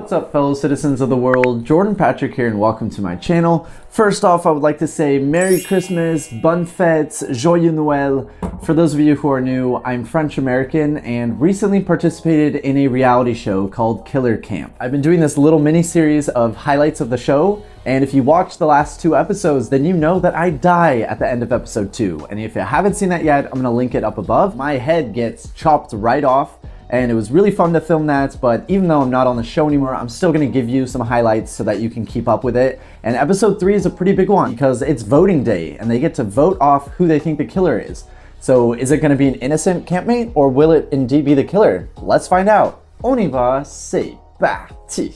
What's up, fellow citizens of the world? Jordan Patrick here, and welcome to my channel. First off, I would like to say Merry Christmas, Bonne Fêtes, Joyeux Noël. For those of you who are new, I'm French American and recently participated in a reality show called Killer Camp. I've been doing this little mini-series of highlights of the show, and if you watched the last 2 episodes, then you know that I die at the end of episode 2. And if you haven't seen that yet, I'm gonna link it up above. My head gets chopped right off, and it was really fun to film that, but even though I'm not on the show anymore, I'm still gonna give you some highlights so that you can keep up with it. And episode 3 is a pretty big one because it's voting day and they get to vote off who they think the killer is. So is it gonna be an innocent campmate or will it indeed be the killer? Let's find out. On y va, c'est parti.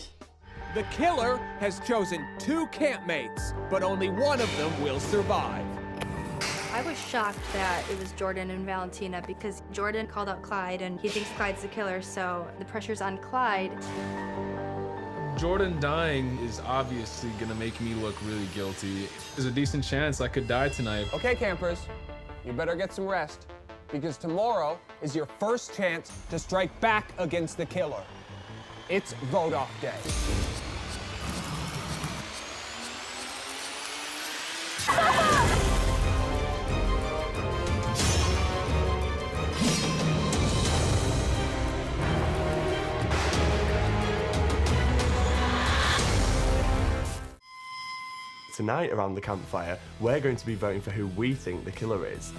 The killer has chosen 2 campmates, but only one of them will survive. I was shocked that it was Jordan and Valentina because Jordan called out Clyde and he thinks Clyde's the killer, so the pressure's on Clyde. Jordan dying is obviously gonna make me look really guilty. There's a decent chance I could die tonight. Okay, campers, you better get some rest because tomorrow is your first chance to strike back against the killer. It's vote-off day. Tonight around the campfire, we're going to be voting for who we think the killer is.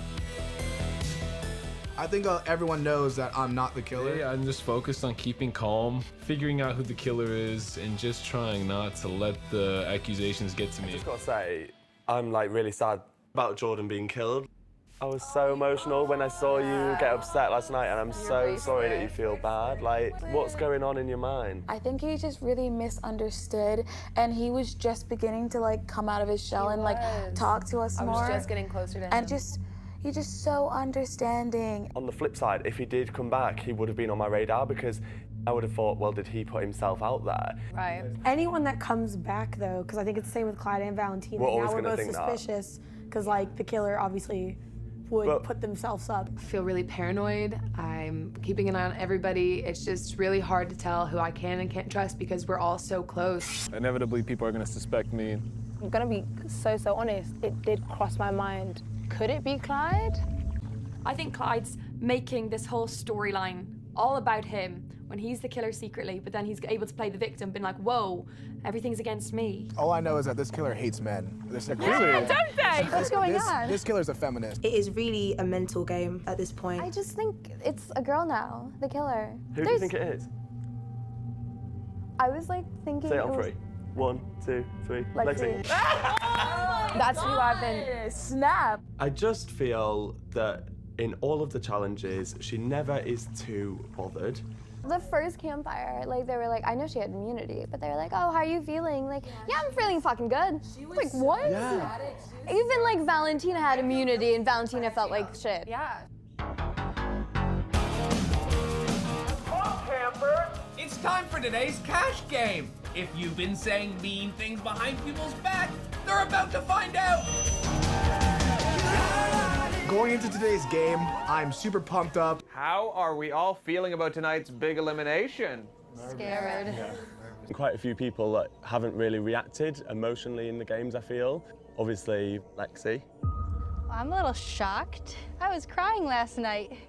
I think everyone knows that I'm not the killer. Yeah, I'm just focused on keeping calm, figuring out who the killer is, and just trying not to let the accusations get to me. I just gotta say, I'm like really sad about Jordan being killed. I was so emotional when I saw you get upset last night, and I'm so sorry that you feel bad. Like, what's going on in your mind? I think he just really misunderstood, and he was just beginning to like come out of his shell and like talk to us more. I was just getting closer to him. And he's just so understanding. On the flip side, if he did come back, he would have been on my radar because I would have thought, well, did he put himself out there? Right. Anyone that comes back, though, because I think it's the same with Clyde and Valentina. We're always now we're gonna both think suspicious because, like, the killer obviously would put themselves up. I feel really paranoid. I'm keeping an eye on everybody. It's just really hard to tell who I can and can't trust because we're all so close. Inevitably, people are gonna suspect me. I'm gonna be so honest. It did cross my mind. Could it be Clyde? I think Clyde's making this whole storyline all about him when he's the killer secretly, but then he's able to play the victim, been like, whoa, everything's against me. All I know is that this killer hates men. Don't they? What's going on? This killer's a feminist. It is really a mental game at this point. I just think it's a girl now, the killer. Who do you think it is? I was like thinking. Say it on 3. 1, 2, 3. Lexi. That's who I've been. Snap. I just feel that in all of the challenges, she never is too bothered. The first campfire, like they were like, I know she had immunity, but they were like, oh, how are you feeling? Like, yeah, I'm feeling fucking good. Like, what? Yeah. Even like Valentina had immunity and Valentina felt like shit. Yeah. Campers, it's time for today's cash game. If you've been saying mean things behind people's back, they're about to find out. Going into today's game, I'm super pumped up. How are we all feeling about tonight's big elimination? Scared. Quite a few people that haven't really reacted emotionally in the games, I feel. Obviously, Lexi. I'm a little shocked. I was crying last night.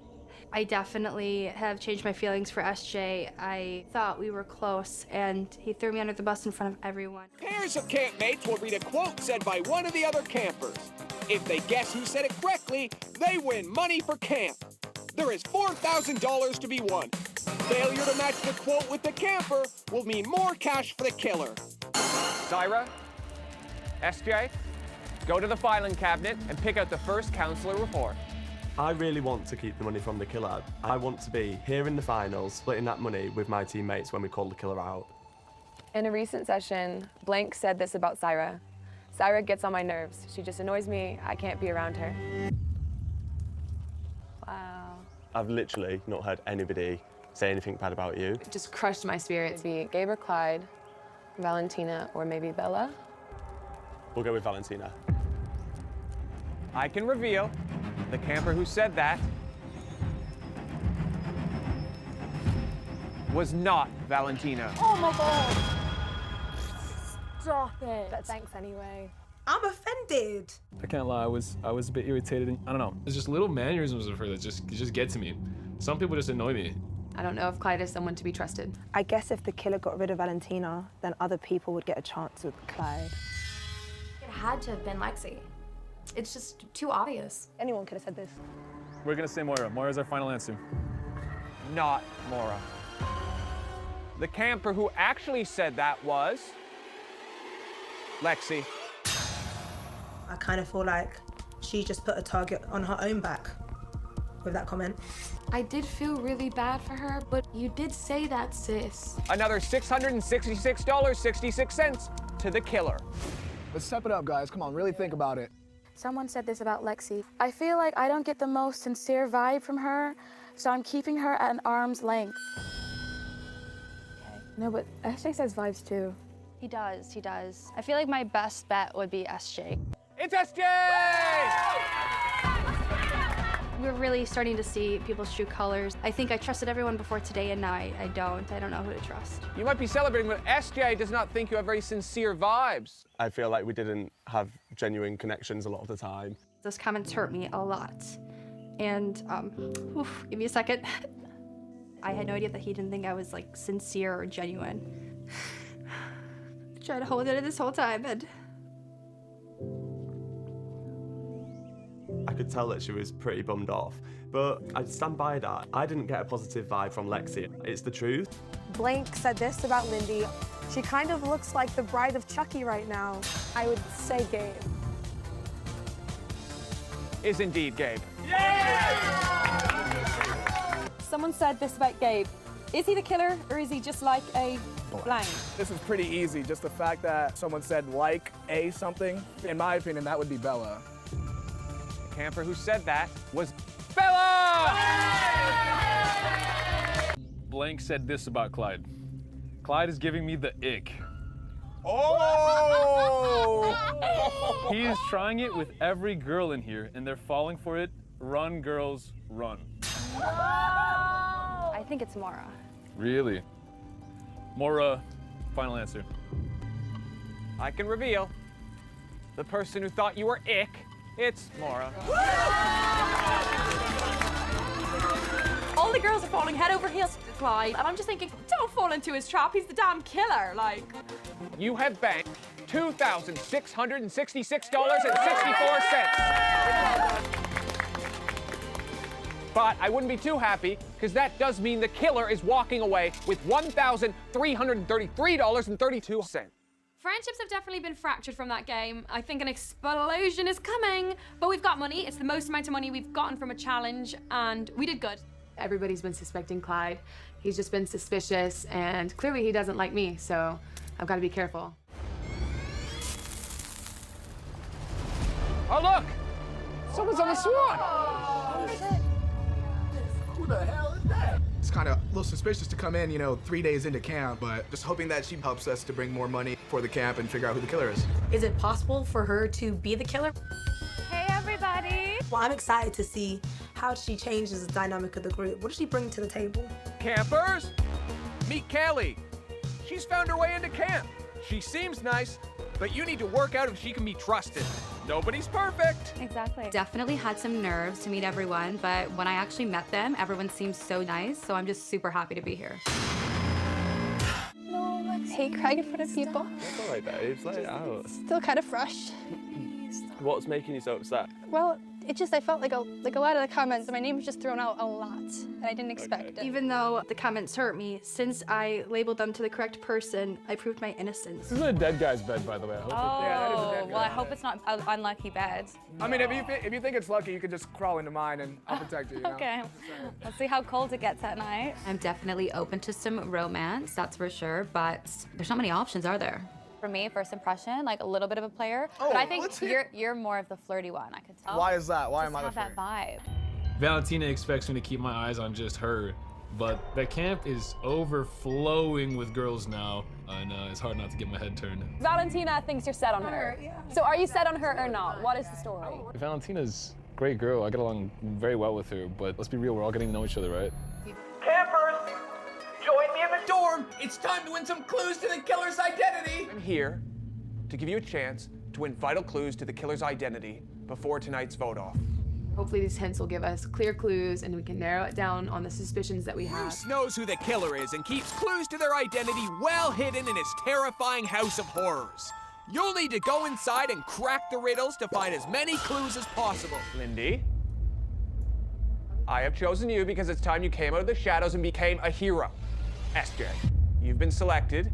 I definitely have changed my feelings for SJ. I thought we were close, and he threw me under the bus in front of everyone. Pairs of campmates will read a quote said by one of the other campers. If they guess who said it correctly, they win money for camp. There is $4,000 to be won. Failure to match the quote with the camper will mean more cash for the killer. Syra, SJ, go to the filing cabinet and pick out the first counselor report. I really want to keep the money from the killer. I want to be here in the finals, splitting that money with my teammates when we call the killer out. In a recent session, Blank said this about Syra. Syra gets on my nerves. She just annoys me. I can't be around her. Wow. I've literally not heard anybody say anything bad about you. It just crushed my spirit. Be Gabe or Clyde, Valentina, or maybe Bella. We'll go with Valentina. I can reveal the camper who said that was not Valentina. Oh my god! Stop it. But thanks anyway. I'm offended. I can't lie, I was a bit irritated. I don't know. It's just little mannerisms of her that just get to me. Some people just annoy me. I don't know if Clyde is someone to be trusted. I guess if the killer got rid of Valentina, then other people would get a chance with Clyde. It had to have been Lexi. It's just too obvious. Anyone could have said this. We're gonna say Moira. Moira's our final answer. Not Maura. The camper who actually said that was Lexi. I kind of feel like she just put a target on her own back with that comment. I did feel really bad for her, but you did say that, sis. Another $666.66 to the killer. Let's step it up, guys. Come on, really think about it. Someone said this about Lexi. I feel like I don't get the most sincere vibe from her, so I'm keeping her at an arm's length. Okay. No, but SJ says vibes too. He does, he does. I feel like my best bet would be SJ. It's SJ! We're really starting to see people's true colors. I think I trusted everyone before today, and now I don't. I don't know who to trust. You might be celebrating, but SJ does not think you have very sincere vibes. I feel like we didn't have genuine connections a lot of the time. Those comments hurt me a lot. And, give me a second. I had no idea that he didn't think I was, like, sincere or genuine. I tried to hold it in this whole time, and... I could tell that she was pretty bummed off, but I'd stand by that. I didn't get a positive vibe from Lexi. It's the truth. Blank said this about Lindy. She kind of looks like the bride of Chucky right now. I would say Gabe. Is indeed Gabe. Someone said this about Gabe. Is he the killer, or is he just like a blank? This is pretty easy. Just the fact that someone said like a something, in my opinion, that would be Bella. The camper who said that was Bella! Blank said this about Clyde. Clyde is giving me the ick. Oh! He is trying it with every girl in here, and they're falling for it. Run, girls, run. I think it's Mara. Really? Moira, final answer. I can reveal. The person who thought you were ick, it's Maura. All the girls are falling head over heels to Clyde, and I'm just thinking, don't fall into his trap. He's the damn killer, like. You have banked $2,666.64. But I wouldn't be too happy, because that does mean the killer is walking away with $1,333.32. Friendships have definitely been fractured from that game. I think an explosion is coming, but we've got money. It's the most amount of money we've gotten from a challenge, and we did good. Everybody's been suspecting Clyde. He's just been suspicious, and clearly he doesn't like me, so I've got to be careful. Oh, look! Someone's on the swan! Who the hell is that? It's kind of a little suspicious to come in, 3 days into camp, but just hoping that she helps us to bring more money for the camp and figure out who the killer is. Is it possible for her to be the killer? Hey, everybody. Well, I'm excited to see how she changes the dynamic of the group. What does she bring to the table? Campers, meet Kelly. She's found her way into camp. She seems nice, but you need to work out if she can be trusted. Nobody's perfect. Exactly. Definitely had some nerves to meet everyone, but when I actually met them, everyone seems so nice, so I'm just super happy to be here. No, I hate crying in front of people. It's all right, babes. Let it out. Still kind of fresh. What's making you so upset? Well, it just, I felt like a lot of the comments, my name was just thrown out a lot, and I didn't expect it. Even though the comments hurt me, since I labeled them to the correct person, I proved my innocence. This is a dead guy's bed, by the way. I hope Yeah, that is a dead guy. Well, I hope it's not an unlucky bed. I mean, if you think it's lucky, you could just crawl into mine and I'll protect you. Okay. Let's see how cold it gets at night. I'm definitely open to some romance, that's for sure, but there's not many options, are there? For me, first impression, like a little bit of a player, Oh, but I think let's hear- you're more of the flirty one, I could tell. Why is that? Why Just am I the have that vibe. Valentina expects me to keep my eyes on just her, but the camp is overflowing with girls now, and it's hard not to get my head turned. Valentina thinks you're set on her. So are you set on her or not? What is the story? Valentina's a great girl. I get along very well with her, but let's be real, we're all getting to know each other, right? Campers, join me in the dorm. It's time to win some clues to the killer's identity. I'm here to give you a chance to win vital clues to the killer's identity before tonight's vote off. Hopefully these hints will give us clear clues and we can narrow it down on the suspicions that we have. Bruce knows who the killer is and keeps clues to their identity well hidden in his terrifying house of horrors. You'll need to go inside and crack the riddles to find as many clues as possible. Lindy, I have chosen you because it's time you came out of the shadows and became a hero. SJ, you've been selected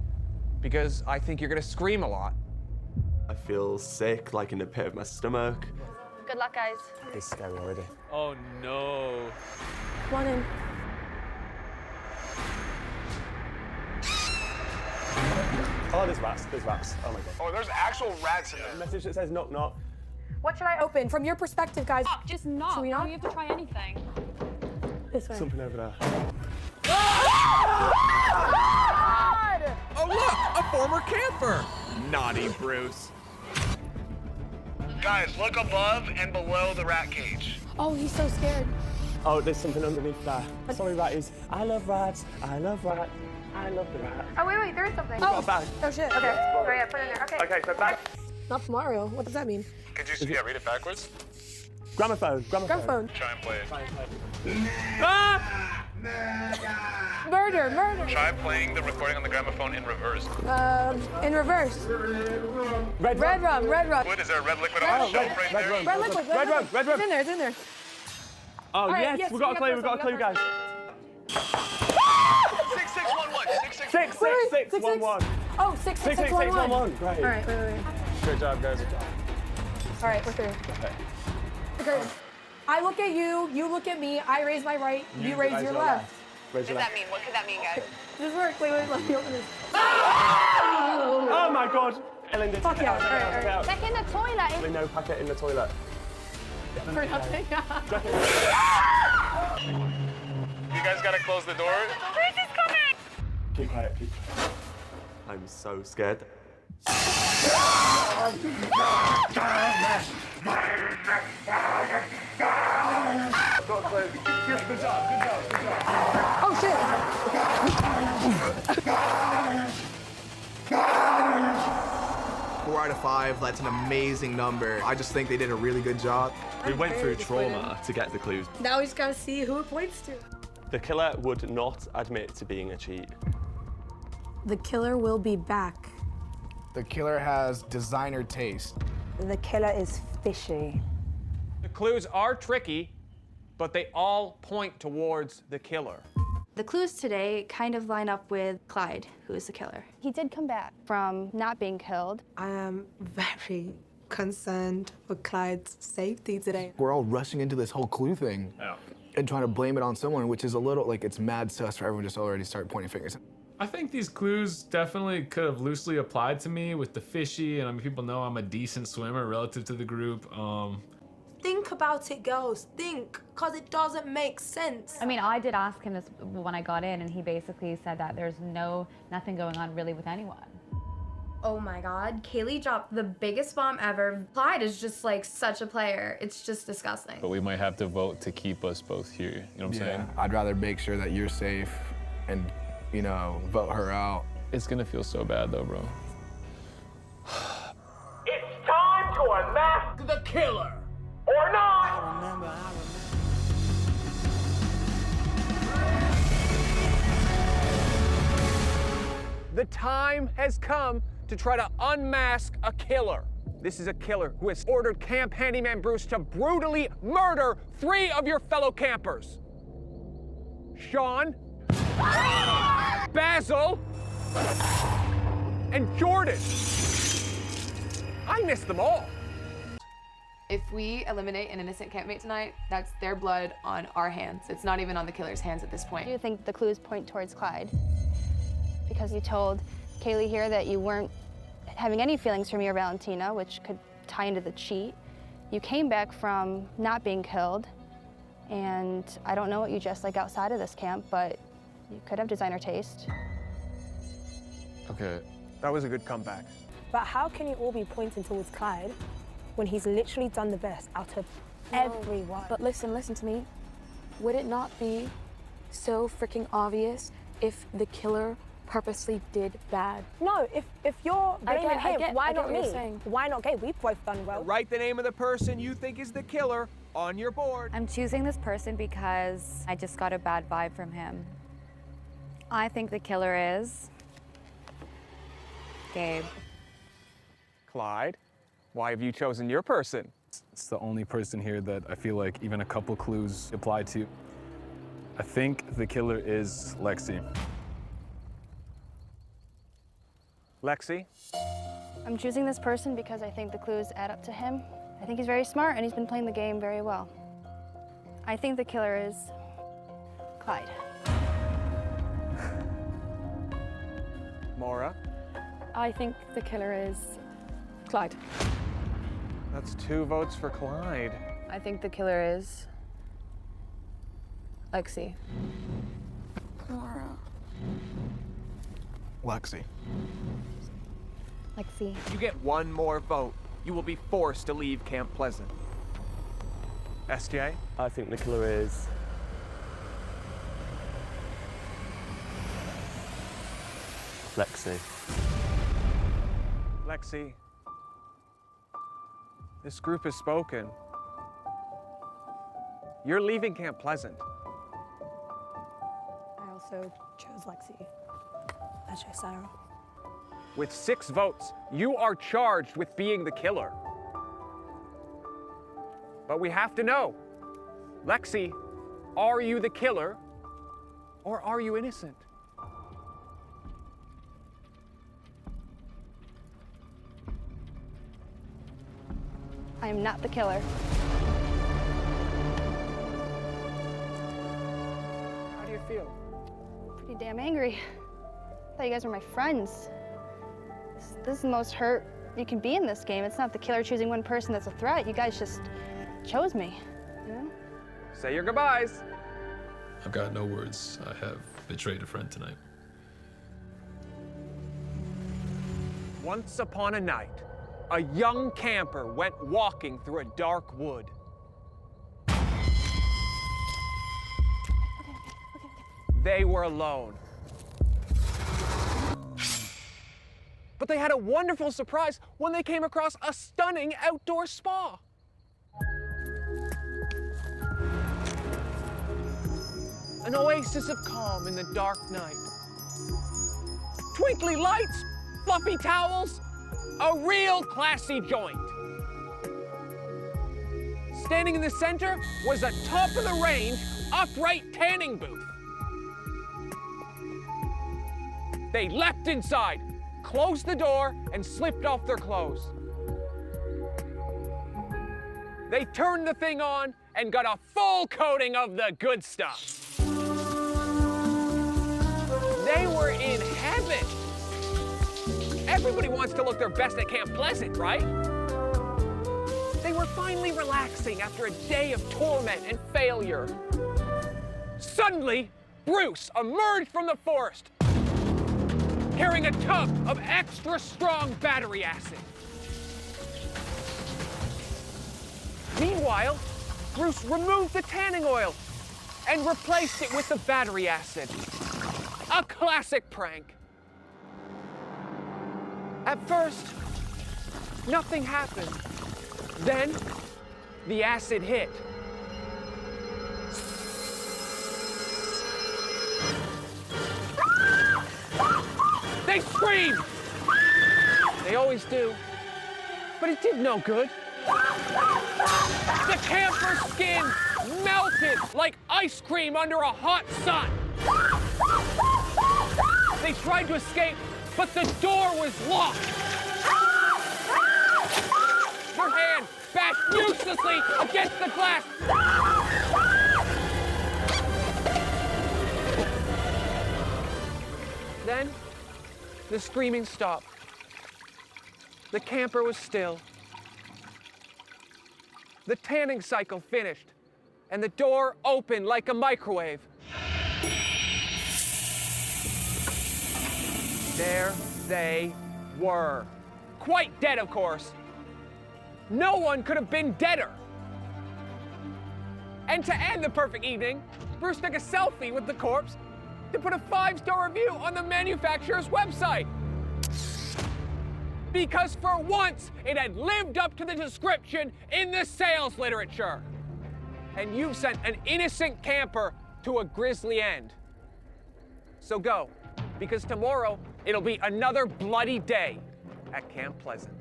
because I think you're gonna scream a lot. I feel sick, like in the pit of my stomach. Good luck, guys. It's scary already. Oh no. Come on in. Oh, there's rats. There's rats. Oh my god. Oh, there's actual rats in there. A message that says knock knock. What should I open? From your perspective, guys. Oh, just knock. Should we knock? You have to try anything. This way. Something over there. Oh look, a former camper. Naughty Bruce. Guys, look above and below the rat cage. Oh, he's so scared. Oh, there's something underneath there. Sorry, ratties. I love rats. I love rats. I love the rat. Oh, wait, there is something. Got a bag. Oh, shit. Okay. Oh, yeah, put it in there. Okay. Okay, so back. Not Mario. What does that mean? Could you read it backwards? Gramophone. Gramophone. Try and play it. Ah! Murder. Try playing the recording on the gramophone in reverse. In reverse. Red rum. What, is there a red liquid on the shelf right there? Red liquid. Red rum. It's in there. Oh, right, yes, we got a clue, guys. 6611. 6611. Oh, 6611. Great. All right, wait. Good job, guys. All right, we're through. Okay. I look at you, you look at me, I raise my right, you raise your left. What does that mean? What could that mean, guys? Does work? Wait, let me open this. Oh my god. Ellen, Fuck yeah. All right. Check in the toilet. No packet in the toilet. For nothing. You guys gotta close the door. Bruce is coming! Keep quiet. I'm so scared. Good job. Oh shit! 4 out of 5, that's an amazing number. I just think they did a really good job. We went through trauma to get the clues. Now we just gotta see who it points to. The killer would not admit to being a cheat. The killer will be back. The killer has designer taste. The killer is fishy. The clues are tricky, but they all point towards the killer. The clues today kind of line up with Clyde, who is the killer. He did come back from not being killed. I am very concerned for Clyde's safety today. We're all rushing into this whole clue thing and trying to blame it on someone, which is a little like it's mad sus for everyone just already start pointing fingers. I think these clues definitely could have loosely applied to me with the fishy, and I mean, people know I'm a decent swimmer relative to the group. Think about it, girls. Think, because it doesn't make sense. I mean, I did ask him this when I got in, and he basically said that there's nothing going on really with anyone. Oh my God, Kaylee dropped the biggest bomb ever. Clyde is just like such a player. It's just disgusting. But we might have to vote to keep us both here. You know what I'm saying? I'd rather make sure that you're safe and, you know, vote her out. It's gonna feel so bad though, bro. It's time to unmask the killer. Or not. I remember. The time has come to try to unmask a killer. This is a killer who has ordered Camp Handyman Bruce to brutally murder 3 of your fellow campers. Sean, Basil, and Jordan. I missed them all. If we eliminate an innocent campmate tonight, that's their blood on our hands. It's not even on the killer's hands at this point. Do you think the clues point towards Clyde? Because you told Kaylee here that you weren't having any feelings for me or Valentina, which could tie into the cheat. You came back from not being killed, and I don't know what you dress like outside of this camp, but you could have designer taste. Okay. That was a good comeback. But how can you all be pointing towards Clyde when he's literally done the best out of everyone? But listen to me. Would it not be so freaking obvious if the killer purposely did bad. No, if you're blaming him, why I get not what you're me? saying. Why not Gabe? We've both done well. Write the name of the person you think is the killer on your board. I'm choosing this person because I just got a bad vibe from him. I think the killer is Gabe. Clyde, why have you chosen your person? It's the only person here that I feel like even a couple clues apply to. I think the killer is Lexi. Lexi? I'm choosing this person because I think the clues add up to him. I think he's very smart and he's been playing the game very well. I think the killer is Clyde. Maura? I think the killer is Clyde. That's 2 votes for Clyde. I think the killer is Lexi. Laura. Lexi. Lexi. You get 1 more vote. You will be forced to leave Camp Pleasant. SJ? I think the killer is Lexi. Lexi, this group has spoken. You're leaving Camp Pleasant. I also chose Lexi. I chose Sarah. With 6 votes, you are charged with being the killer. But we have to know, Lexi, are you the killer or are you innocent? I am not the killer. How do you feel? Pretty damn angry. I thought you guys were my friends. This is the most hurt you can be in this game. It's not the killer choosing one person that's a threat. You guys just chose me, you know? Say your goodbyes. I've got no words. I have betrayed a friend tonight. Once upon a night, a young camper went walking through a dark wood. They were alone. But they had a wonderful surprise when they came across a stunning outdoor spa. An oasis of calm in the dark night. Twinkly lights, fluffy towels, a real classy joint. Standing in the center was a top-of-the-range, upright tanning booth. They leapt inside, closed the door, and slipped off their clothes. They turned the thing on and got a full coating of the good stuff. They were in heaven. Everybody wants to look their best at Camp Pleasant, right? They were finally relaxing after a day of torment and failure. Suddenly, Bruce emerged from the forest, carrying a tub of extra strong battery acid. Meanwhile, Bruce removed the tanning oil and replaced it with the battery acid. A classic prank. At first, nothing happened. Then, the acid hit. They screamed! They always do. But it did no good. The camper's skin melted like ice cream under a hot sun. They tried to escape, but the door was locked. Her hand bashed uselessly against the glass. Then, the screaming stopped. The camper was still. The tanning cycle finished, and the door opened like a microwave. There they were. Quite dead, of course. No one could have been deader. And to end the perfect evening, Bruce took a selfie with the corpse to put a 5-star review on the manufacturer's website. Because for once, it had lived up to the description in the sales literature. And you've sent an innocent camper to a grisly end. So go, because tomorrow, it'll be another bloody day at Camp Pleasant.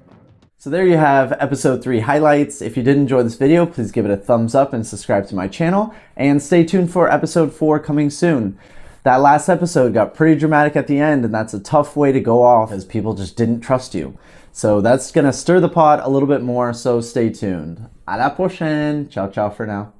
So there you have episode 3 highlights. If you did enjoy this video, please give it a thumbs up and subscribe to my channel. And stay tuned for episode 4 coming soon. That last episode got pretty dramatic at the end, and that's a tough way to go off as people just didn't trust you. So that's gonna stir the pot a little bit more, so stay tuned. À la prochaine. Ciao, ciao for now.